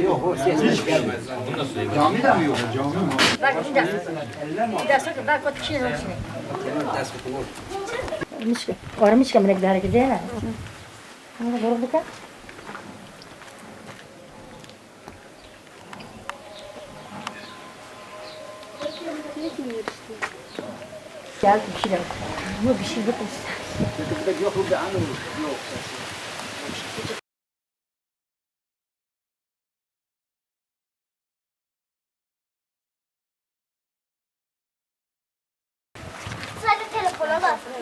Yok o ses gelmez. Cami de mi yok? Cami mi? Bak bir de sakın daha kötü şey yok şimdi. Mişke, var mişke mi ne kadar hareket edene? Ama doğru bu kadar. Geldi bir şeyler. Yok bir şey yok. Yok burada anı yok. Sadece telefona basın.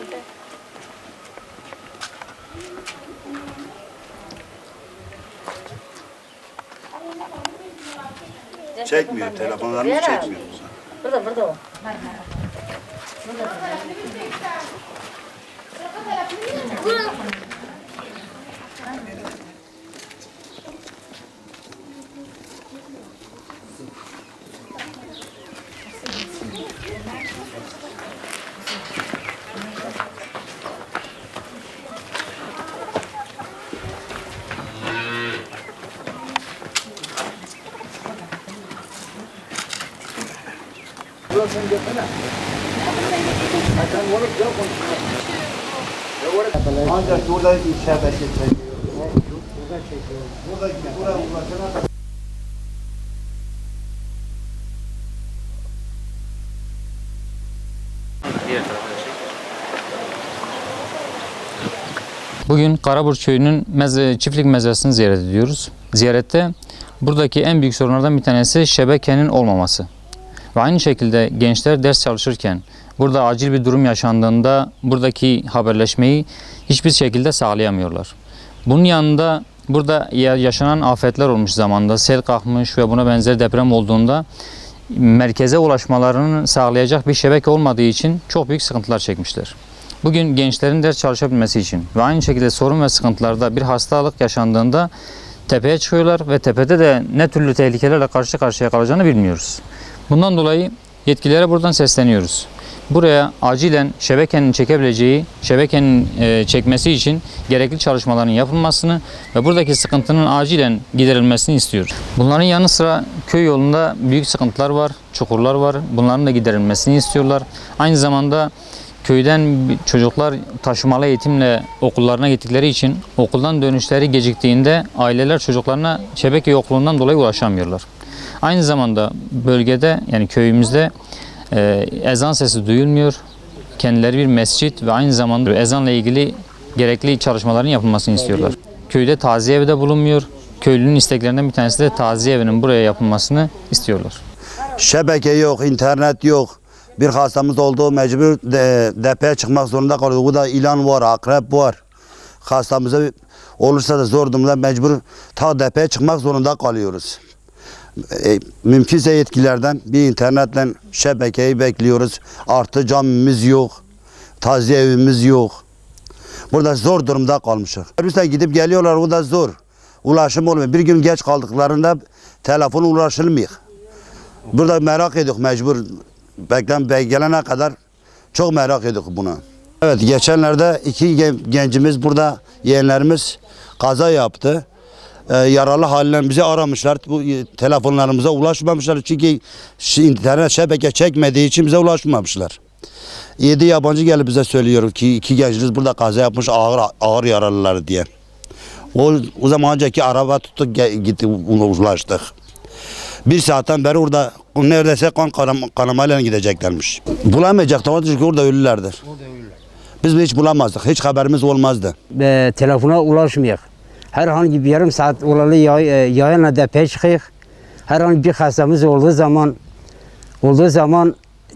Çekmiyor, telefonlarımız çekmiyor. Burada o. Ancak burada şebeke çekiyor. Burada buraya ulaşana kadar. Bugün Karaburç Köyü'nün çiftlik mezrasını ziyaret ediyoruz. Ziyarette buradaki en büyük sorunlardan bir tanesi şebekenin olmaması. Ve aynı şekilde gençler ders çalışırken burada acil bir durum yaşandığında buradaki haberleşmeyi hiçbir şekilde sağlayamıyorlar. Bunun yanında burada yaşanan afetler olmuş zamanda, sel kalkmış ve buna benzer deprem olduğunda merkeze ulaşmalarını sağlayacak bir şebeke olmadığı için çok büyük sıkıntılar çekmişler. Bugün gençlerin ders çalışabilmesi için ve aynı şekilde sorun ve sıkıntılarda bir hastalık yaşandığında tepeye çıkıyorlar ve tepede de ne türlü tehlikelerle karşı karşıya kalacağını bilmiyoruz. Bundan dolayı yetkililere buradan sesleniyoruz. Buraya acilen şebekenin çekebileceği, şebekenin çekmesi için gerekli çalışmaların yapılmasını ve buradaki sıkıntının acilen giderilmesini istiyoruz. Bunların yanı sıra köy yolunda büyük sıkıntılar var, çukurlar var. Bunların da giderilmesini istiyorlar. Aynı zamanda köyden çocuklar taşımalı eğitimle okullarına gittikleri için okuldan dönüşleri geciktiğinde aileler çocuklarına şebeke yokluğundan dolayı ulaşamıyorlar. Aynı zamanda bölgede yani köyümüzde ezan sesi duyulmuyor. Kendileri bir mescit ve aynı zamanda ezanla ilgili gerekli çalışmaların yapılmasını istiyorlar. Köyde taziye evi de bulunmuyor. Köylünün isteklerinden bir tanesi de taziye evinin buraya yapılmasını istiyorlar. Şebeke yok, internet yok. Bir hastamız oldu, mecbur depeye çıkmak zorunda kalıyor. Bu da ilan var, akrep var. Hastamıza olursa da zor durumda mecbur ta depeye çıkmak zorunda kalıyoruz. Mümkünse yetkililerden bir internetle şebekeyi bekliyoruz. Artı camimiz yok, taziye evimiz yok. Burada zor durumda kalmışız. Servisten gidip geliyorlar, o da zor. Ulaşım olmuyor. Bir gün geç kaldıklarında telefon ulaşılmıyor. Burada merak ediyoruz mecbur. Gelene kadar çok merak ediyoruz buna. Evet, geçenlerde iki gencimiz burada, yeğenlerimiz kaza yaptı. Yaralı haliyle bizi aramışlar. Bu telefonlarımıza ulaşmamışlar. Çünkü internet şebeke çekmediği için bize ulaşmamışlar. 7 yabancı gelip bize söylüyor ki iki gençimiz burada kaza yapmış, ağır yaralılar diye. O zaman önceki araba tuttuk gitti ulaştık. Bir saatten beri orada neredeyse kanamayla gideceklermiş. Bulamayacaklar çünkü orada ölülerdir. Biz hiç bulamazdık. Hiç haberimiz olmazdı. Telefona ulaşmıyor. Herhangi bir yarım saat olalı yayınla depeye çıkıyor. Herhangi bir hastamız olduğu zaman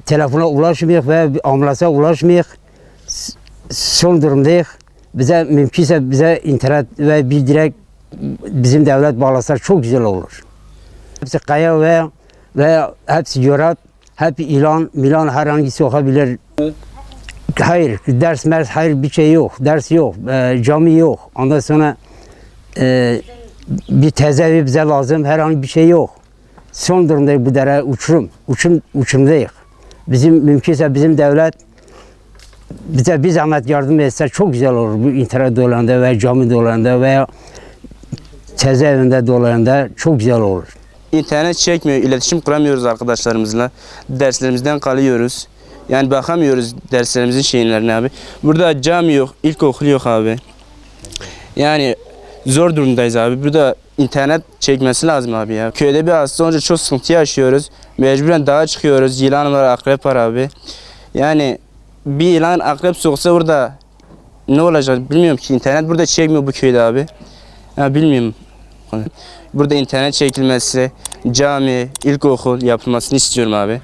telefona ulaşmıyor ve ambulansa ulaşmıyor. Son durumdayız. Bize mümkünse bize internet ve bir direkt bizim devlet bağlasa çok güzel olur. Hepsi kaya ve hepsi yorat, hep ilan herhangisi olabilir. Hayır, hayır bir şey yok, ders yok, cami yok. Ondan sonra bir tezevi bize lazım, herhangi bir şey yok. Son durumda bu dere uçurumdayız. Mümkünse bizim devlet bize bir zahmet yardım etse çok güzel olur bu internet dolanında ve cami dolanında veya cezaevinde dolayında çok güzel olur. İnternet çekmiyor, iletişim kuramıyoruz arkadaşlarımızla. Derslerimizden kalıyoruz. Yani bakamıyoruz derslerimizin şeylerine abi. Burada cami yok, ilkokul yok abi. Yani zor durumdayız abi. Burada internet çekmesi lazım abi ya. Köyde bir hasta olunca çok sıkıntı yaşıyoruz. Mecburen dağa çıkıyoruz. Yılan var, akrep var abi. Yani bir yılan akrep soksa burada ne olacak bilmiyorum ki. İnternet burada çekmiyor bu köyde abi. Ya bilmiyorum. Burada internet çekilmesi, cami, ilkokul yapılmasını istiyorum abi.